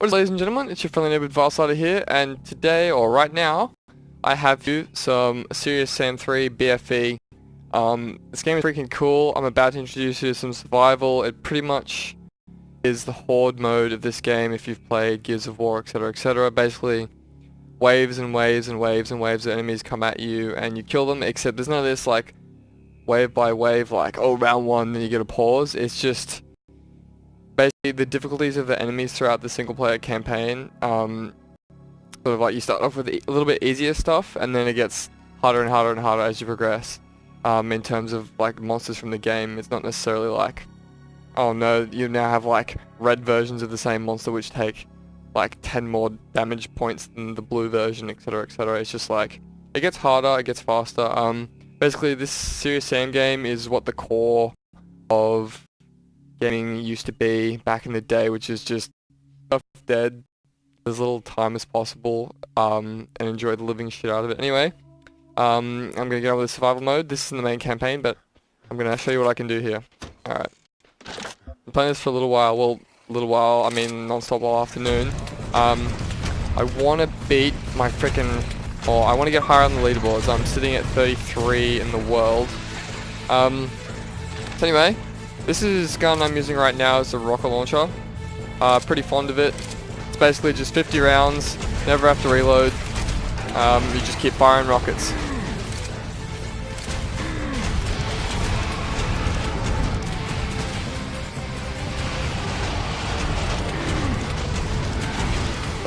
What is, ladies and gentlemen, it's your friendly neighborhood Vilesyder here, and today, or right now, I have you some Serious Sam 3 BFE. This game is freaking cool. I'm about to introduce you to some survival. It pretty much is the horde mode of this game if you've played Gears of War, etc, etc. Basically, waves and waves and waves and waves of enemies come at you and you kill them, except there's none of this like wave by wave, like, oh, round one, then you get a pause. It's just basically the difficulties of the enemies throughout the single player campaign. Sort of like you start off with a little bit easier stuff and then it gets harder and harder and harder as you progress. In terms of like monsters from the game, it's not necessarily like, oh no, you now have like red versions of the same monster which take like 10 more damage points than the blue version, etc, etc. It's just like, it gets harder, it gets faster. Basically this Serious Sam game is what the core of gaming used to be back in the day, which is just stuff dead as little time as possible, and enjoy the living shit out of it. Anyway, I'm gonna get on with the survival mode. This is in the main campaign, but I'm gonna show you what I can do here. Alright. I'm playing this for a little while, I mean non-stop all afternoon. I wanna beat my frickin', or I wanna get higher on the leaderboards. I'm sitting at 33 in the world. So anyway, this is gun I'm using right now is a rocket launcher. Pretty fond of it. It's basically just 50 rounds, never have to reload. You just keep firing rockets.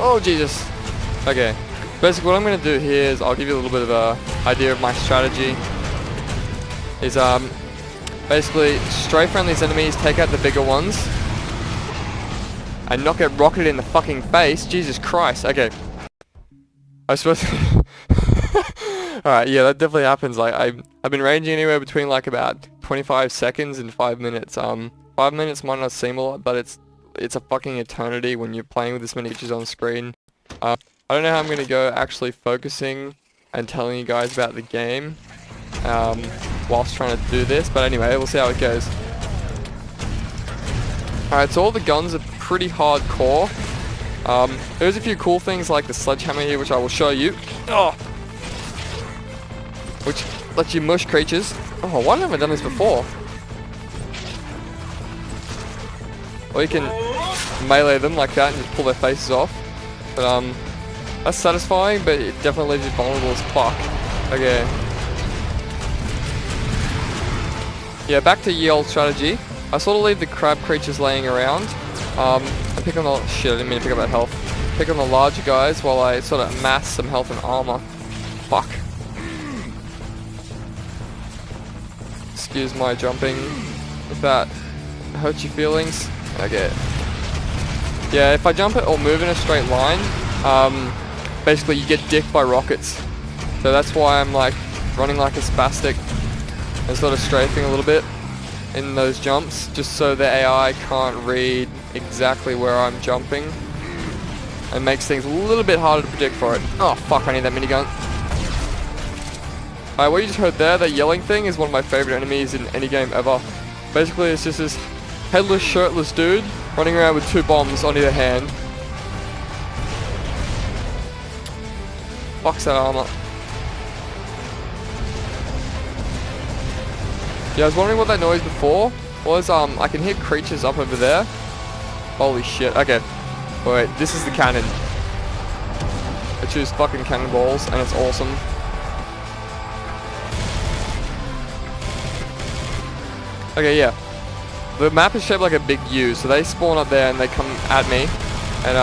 Oh Jesus. Okay. Basically what I'm going to do here is I'll give you a little bit of a idea of my strategy. Is basically strafe around these enemies, take out the bigger ones, and not get rocketed in the fucking face. Jesus Christ. Okay. I suppose. Alright, yeah, that definitely happens. Like I've been ranging anywhere between like about 25 seconds and 5 minutes. 5 minutes might not seem a lot, but it's a fucking eternity when you're playing with this many features on screen. I don't know how I'm gonna go actually focusing and telling you guys about the game whilst trying to do this, but anyway, we'll see how it goes. Alright, so all the guns are pretty hardcore. There's a few cool things like the sledgehammer here, which I will show you. Oh! Which lets you mush creatures. Oh, why haven't I done this before? Or you can melee them like that and just pull their faces off. But that's satisfying, but it definitely leaves you vulnerable as fuck. Okay. Yeah, back to ye old strategy. I sort of leave the crab creatures laying around. I pick on the shit. I didn't mean to pick up that health. Pick on the larger guys while I sort of amass some health and armor. Fuck. Excuse my jumping. If that hurts your feelings. Okay. Yeah, if I jump it or move in a straight line, basically you get dicked by rockets. So that's why I'm like running like a spastic and sort of strafing a little bit in those jumps, just so the AI can't read exactly where I'm jumping, and makes things a little bit harder to predict for it. Oh fuck, I need that minigun. Alright, what you just heard there, that yelling thing, is one of my favorite enemies in any game ever. Basically it's just this headless, shirtless dude running around with 2 bombs on either hand. Fuck's that armor. Yeah, I was wondering what that noise before was. I can hear creatures up over there. Holy shit. Okay. Wait, this is the cannon. I choose fucking cannonballs and it's awesome. Okay, yeah. The map is shaped like a big U, so they spawn up there and they come at me. And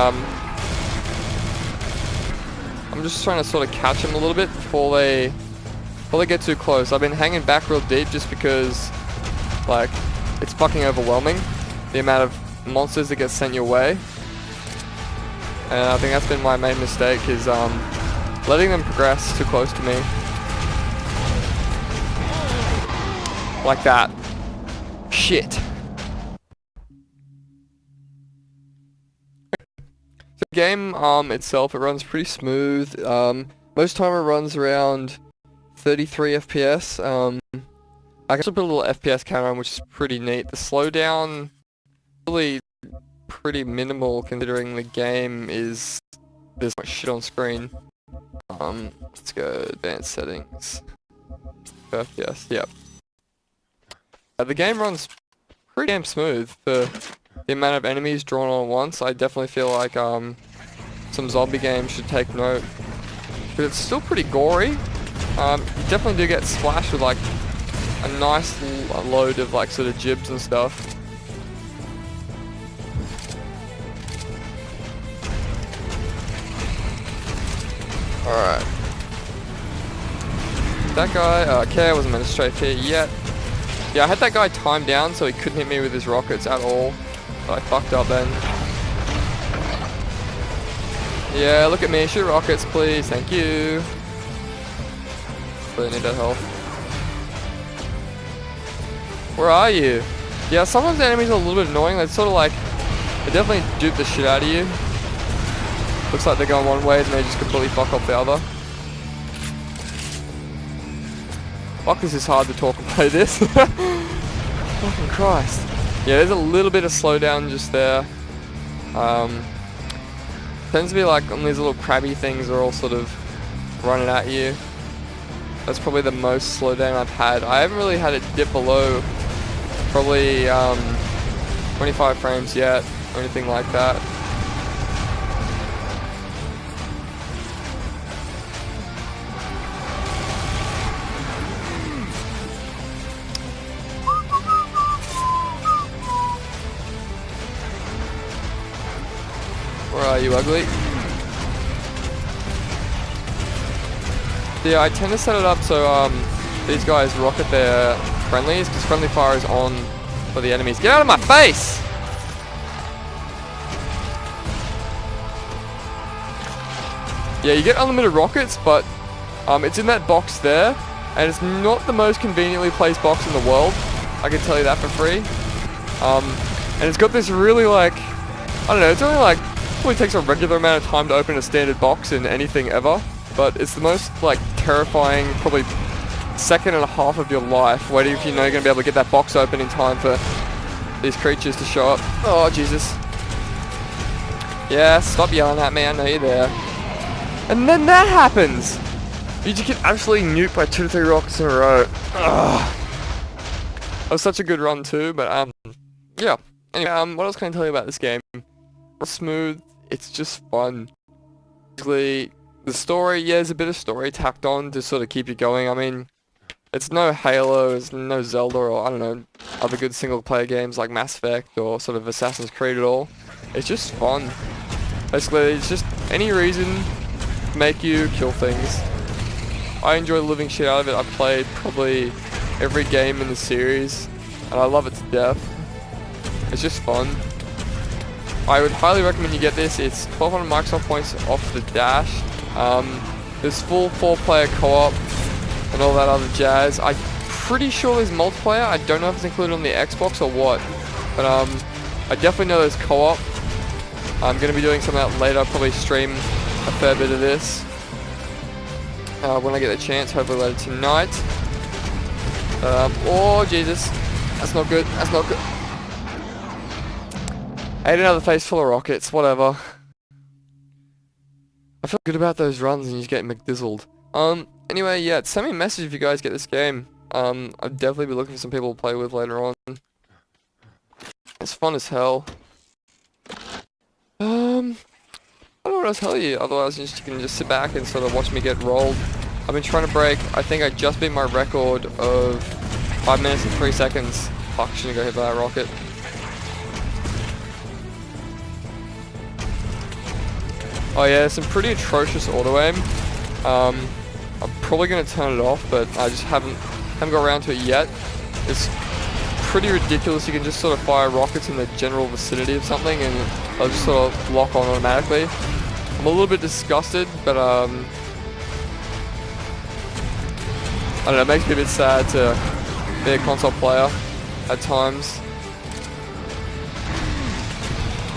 I'm just trying to sort of catch them a little bit before they get too close. I've been hanging back real deep just because, like, it's fucking overwhelming, the amount of monsters that get sent your way. And I think that's been my main mistake, is letting them progress too close to me. Like that. Shit. The game itself, it runs pretty smooth. Most time it runs around 33 FPS. I can also put a little FPS counter on, which is pretty neat. The slowdown really pretty minimal considering the game is there's much shit on screen. Let's go advanced settings. FPS, yep. The game runs pretty damn smooth for the amount of enemies drawn on at once. I definitely feel like some zombie games should take note. But it's still pretty gory. You definitely do get splashed with like a nice load of like sort of jibs and stuff. Alright. That guy, okay, I wasn't meant to strafe here yet. Yeah, I had that guy timed down so he couldn't hit me with his rockets at all. But I fucked up then. Yeah, look at me, shoot rockets please, thank you. Really need that health. Where are you? Yeah, sometimes the enemies are a little bit annoying. They sort of like, they definitely dupe the shit out of you. Looks like they're going one way and they just completely fuck off the other. Fuck, this is hard to talk and play this. Fucking Christ. Yeah, there's a little bit of slowdown just there. Tends to be like on these little crabby things are all sort of running at you. That's probably the most slowdown I've had. I haven't really had it dip below probably 25 frames yet or anything like that. Where are you, ugly? Yeah, I tend to set it up so these guys rocket their friendlies, because friendly fire is on for the enemies. Get out of my face! Yeah, you get unlimited rockets, but it's in that box there, and it's not the most conveniently placed box in the world. I can tell you that for free. And it's got this really like, I don't know, it's only like, probably takes a regular amount of time to open a standard box in anything ever, but it's the most like terrifying probably second and a half of your life waiting if you know you're going to be able to get that box open in time for these creatures to show up. Oh Jesus. Yeah, stop yelling at me, I know you're there. And then that happens! You just get absolutely nuked by 2 to 3 rockets in a row. Ugh. That was such a good run too, but yeah. Anyway, what else can I tell you about this game? It's smooth, it's just fun. Basically, the story, yeah, there's a bit of story tacked on to sort of keep you going. I mean, it's no Halo, it's no Zelda, or I don't know, other good single player games like Mass Effect or sort of Assassin's Creed at all. It's just fun. Basically, it's just any reason to make you kill things. I enjoy the living shit out of it. I've played probably every game in the series, and I love it to death. It's just fun. I would highly recommend you get this. It's 1200 Microsoft points off the dash. There's full 4-player co-op and all that other jazz. I'm pretty sure there's multiplayer. I don't know if it's included on the Xbox or what, but I definitely know there's co-op. I'm going to be doing some of that later. I'll probably stream a fair bit of this when I get the chance, hopefully later tonight. Oh Jesus, that's not good, that's not good. I ate another face full of rockets, whatever. I feel good about those runs and you just get McDizzled. Anyway, yeah, send me a message if you guys get this game. I'll definitely be looking for some people to play with later on. It's fun as hell. I don't know what else to tell you, otherwise you can just sit back and sort of watch me get rolled. I've been trying to break, I think I just beat my record of 5 minutes and 3 seconds. Fuck, shouldn't go hit by that rocket. Oh yeah, there's some pretty atrocious auto-aim. I'm probably going to turn it off, but I just haven't got around to it yet. It's pretty ridiculous. You can just sort of fire rockets in the general vicinity of something and they'll just sort of lock on automatically. I'm a little bit disgusted, but I don't know, it makes me a bit sad to be a console player at times.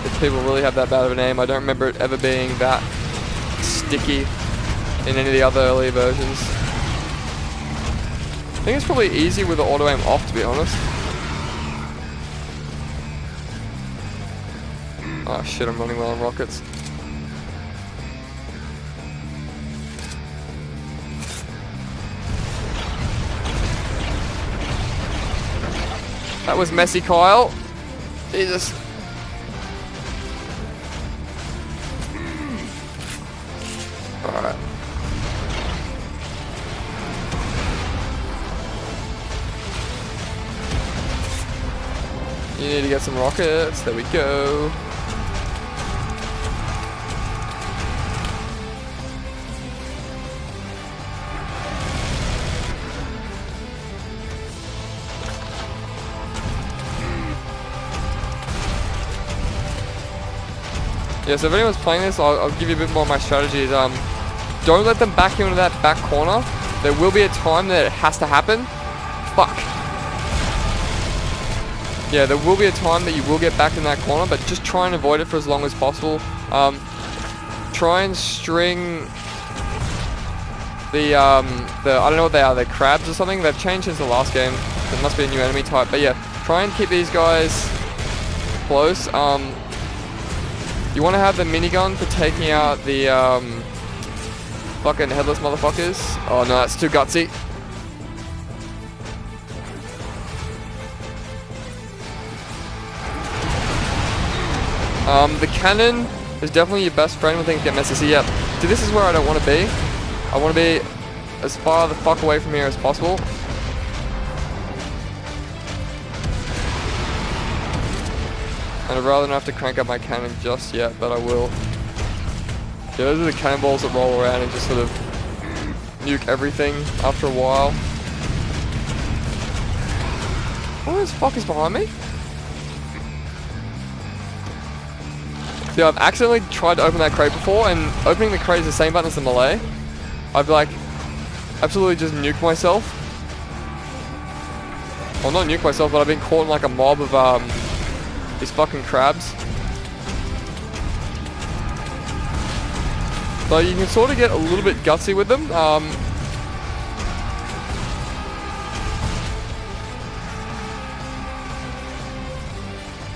If people really have that bad of an aim, I don't remember it ever being that sticky in any of the other earlier versions. I think it's probably easy with the auto aim off, to be honest. Oh shit, I'm running low on rockets. That was messy, Kyle. Jesus. Alright. You need to get some rockets. There we go. Yeah, so if anyone's playing this, I'll give you a bit more of my strategies. Don't let them back you into that back corner. There will be a time that it has to happen. Fuck. Yeah, there will be a time that you will get back in that corner, but just try and avoid it for as long as possible. Try and string the I don't know what they are, they're crabs or something. They've changed since the last game. There must be a new enemy type, but yeah, try and keep these guys close. You want to have the minigun for taking out the fucking headless motherfuckers. Oh no, that's too gutsy. The cannon is definitely your best friend when things get messy. So yeah, see, this is where I don't want to be. I want to be as far the fuck away from here as possible. And I'd rather not have to crank up my cannon just yet, but I will. Yeah, those are the cannonballs that roll around and just sort of nuke everything after a while. What the fuck is behind me? Yeah, I've accidentally tried to open that crate before, and opening the crate is the same button as the melee. I've like absolutely just nuked myself. Well, not nuked myself, but I've been caught in like a mob of these fucking crabs. So you can sort of get a little bit gutsy with them.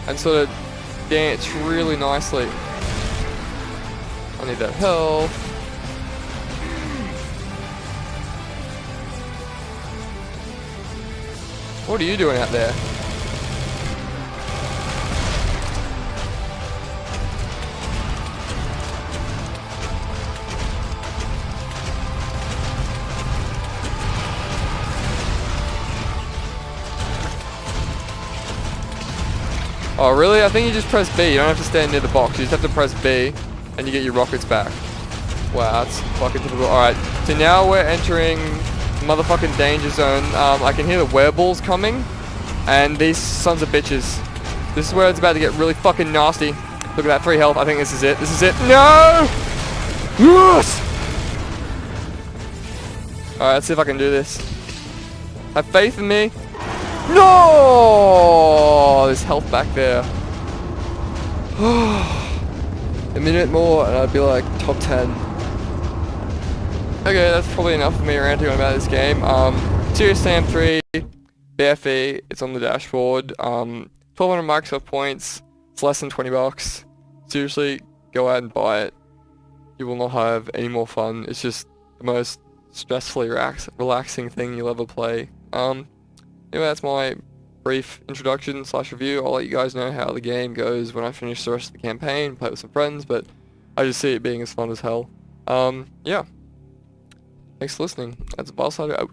And sort of dance really nicely. I need that health. What are you doing out there? Oh really? I think you just press B. You don't have to stand near the box. You just have to press B and you get your rockets back. Wow, that's fucking typical. Alright, so now we're entering motherfucking danger zone. I can hear the wereballs coming. And these sons of bitches. This is where it's about to get really fucking nasty. Look at that, 3 health. I think this is it. This is it. No! Yes! Alright, let's see if I can do this. Have faith in me. No! There's health back there. A minute more and I'd be like top 10. Okay, that's probably enough for me ranting about this game. Serious Sam 3, BFE, it's on the dashboard. 1200 Microsoft points, it's less than 20 bucks. Seriously, go out and buy it. You will not have any more fun. It's just the most stressfully relaxing thing you'll ever play. Anyway, that's my brief introduction / review. I'll let you guys know how the game goes when I finish the rest of the campaign, play with some friends, but I just see it being as fun as hell. Yeah. Thanks for listening. That's Vilesyder out.